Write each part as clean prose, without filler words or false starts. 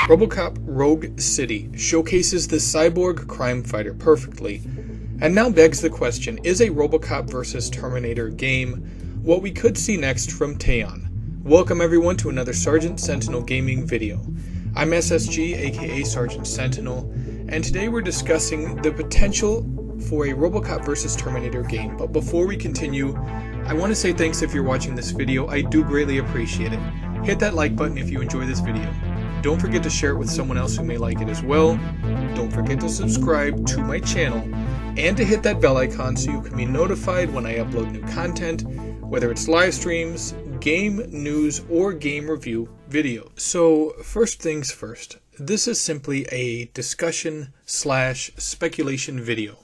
Robocop Rogue City showcases the cyborg crime fighter perfectly, and now begs the question, is a Robocop vs. Terminator game what we could see next from Teyon? Welcome everyone to another Sergeant Sentinel gaming video. I'm SSG, aka Sergeant Sentinel, and today we're discussing the potential for a Robocop vs. Terminator game. But before we continue, I want to say thanks if you're watching this video. I do greatly appreciate it. Hit that like button if you enjoy this video. Don't forget to share it with someone else who may like it as well. Don't forget to subscribe to my channel and to hit that bell icon so you can be notified when I upload new content, whether it's live streams, game news, or game review videos. So first things first, this is simply a discussion/speculation video.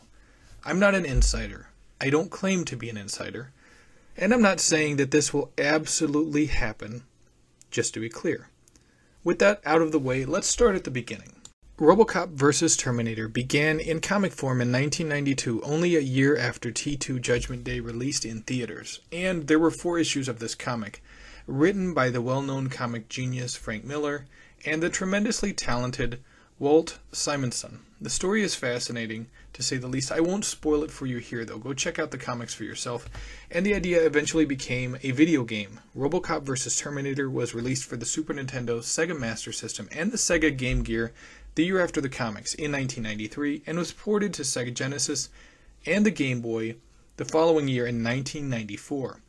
I'm not an insider. I don't claim to be an insider. And I'm not saying that this will absolutely happen, just to be clear. With that out of the way, let's start at the beginning. Robocop vs. Terminator began in comic form in 1992, only a year after T2 Judgment Day released in theaters, and there were 4 issues of this comic, written by the well-known comic genius Frank Miller and the tremendously talented Walt Simonson. The story is fascinating, to say the least. I won't spoil it for you here, though. Go check out the comics for yourself. And the idea eventually became a video game. Robocop vs. Terminator was released for the Super Nintendo, Sega Master System, and the Sega Game Gear the year after the comics, in 1993, and was ported to Sega Genesis and the Game Boy the following year in 1994.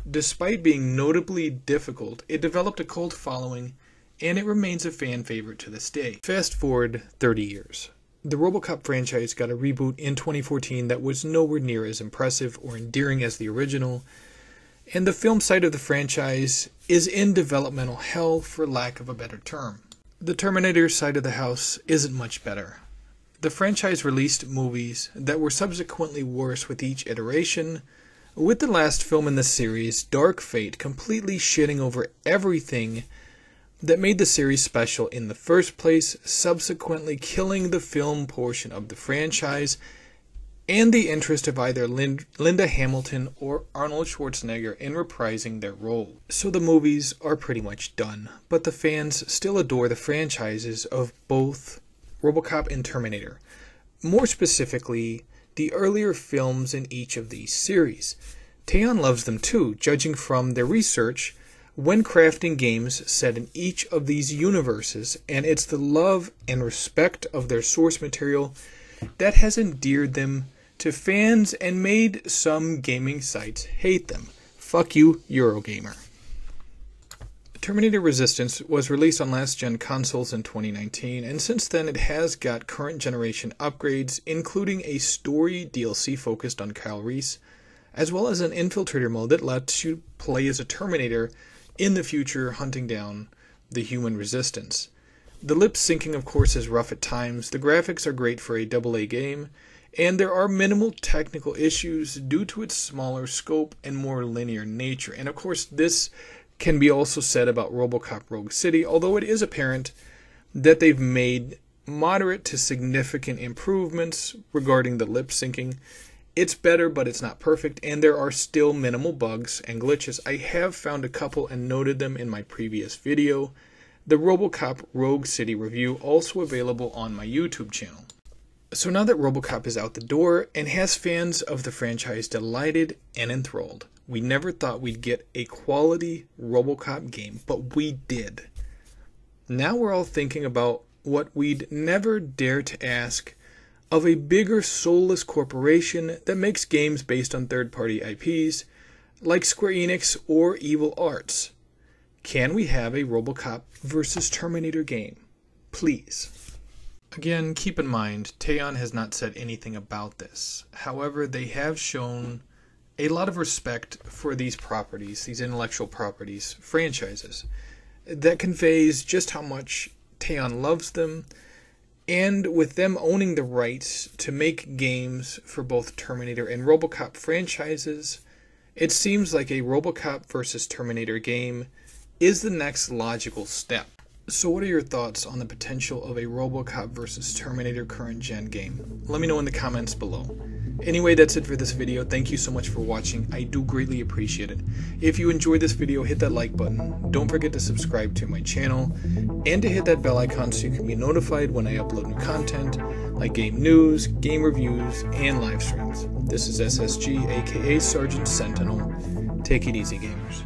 Despite being notably difficult, it developed a cult following, and it remains a fan favorite to this day. Fast forward 30 years. The Robocop franchise got a reboot in 2014 that was nowhere near as impressive or endearing as the original, and the film side of the franchise is in developmental hell, for lack of a better term. The Terminator side of the house isn't much better. The franchise released movies that were subsequently worse with each iteration, with the last film in the series, Dark Fate, completely shitting over everything that made the series special in the first place, subsequently killing the film portion of the franchise and the interest of either Linda Hamilton or Arnold Schwarzenegger in reprising their role. So the movies are pretty much done, but the fans still adore the franchises of both Robocop and Terminator. More specifically, the earlier films in each of these series. Teyon loves them too, judging from their research when crafting games set in each of these universes, and it's the love and respect of their source material that has endeared them to fans and made some gaming sites hate them. Fuck you, Eurogamer. Terminator Resistance was released on last-gen consoles in 2019, and since then it has got current-generation upgrades, including a story DLC focused on Kyle Reese, as well as an infiltrator mode that lets you play as a Terminator in the future, hunting down the human resistance. The lip syncing, of course, is rough at times. The graphics are great for a AA game, and there are minimal technical issues due to its smaller scope and more linear nature. And of course, this can be also said about Robocop Rogue City, although it is apparent that they've made moderate to significant improvements regarding the lip syncing. It's better, but it's not perfect, and there are still minimal bugs and glitches. I have found a couple and noted them in my previous video. The Robocop Rogue City review also available on my YouTube channel. So now that Robocop is out the door and has fans of the franchise delighted and enthralled, we never thought we'd get a quality Robocop game, but we did. Now we're all thinking about what we'd never dare to ask of a bigger soulless corporation that makes games based on third-party IPs, like Square Enix or Evil Arts. Can we have a Robocop vs. Terminator game? Please. Again, keep in mind, Teyon has not said anything about this. However, they have shown a lot of respect for these properties, these intellectual properties, franchises. That conveys just how much Teyon loves them, and with them owning the rights to make games for both Terminator and Robocop franchises, it seems like a Robocop vs. Terminator game is the next logical step. So what are your thoughts on the potential of a Robocop vs. Terminator current gen game? Let me know in the comments below. Anyway, that's it for this video. Thank you so much for watching. I do greatly appreciate it. If you enjoyed this video, hit that like button. Don't forget to subscribe to my channel and to hit that bell icon so you can be notified when I upload new content like game news, game reviews, and live streams. This is SSG, aka Sergeant Sentinel. Take it easy, gamers.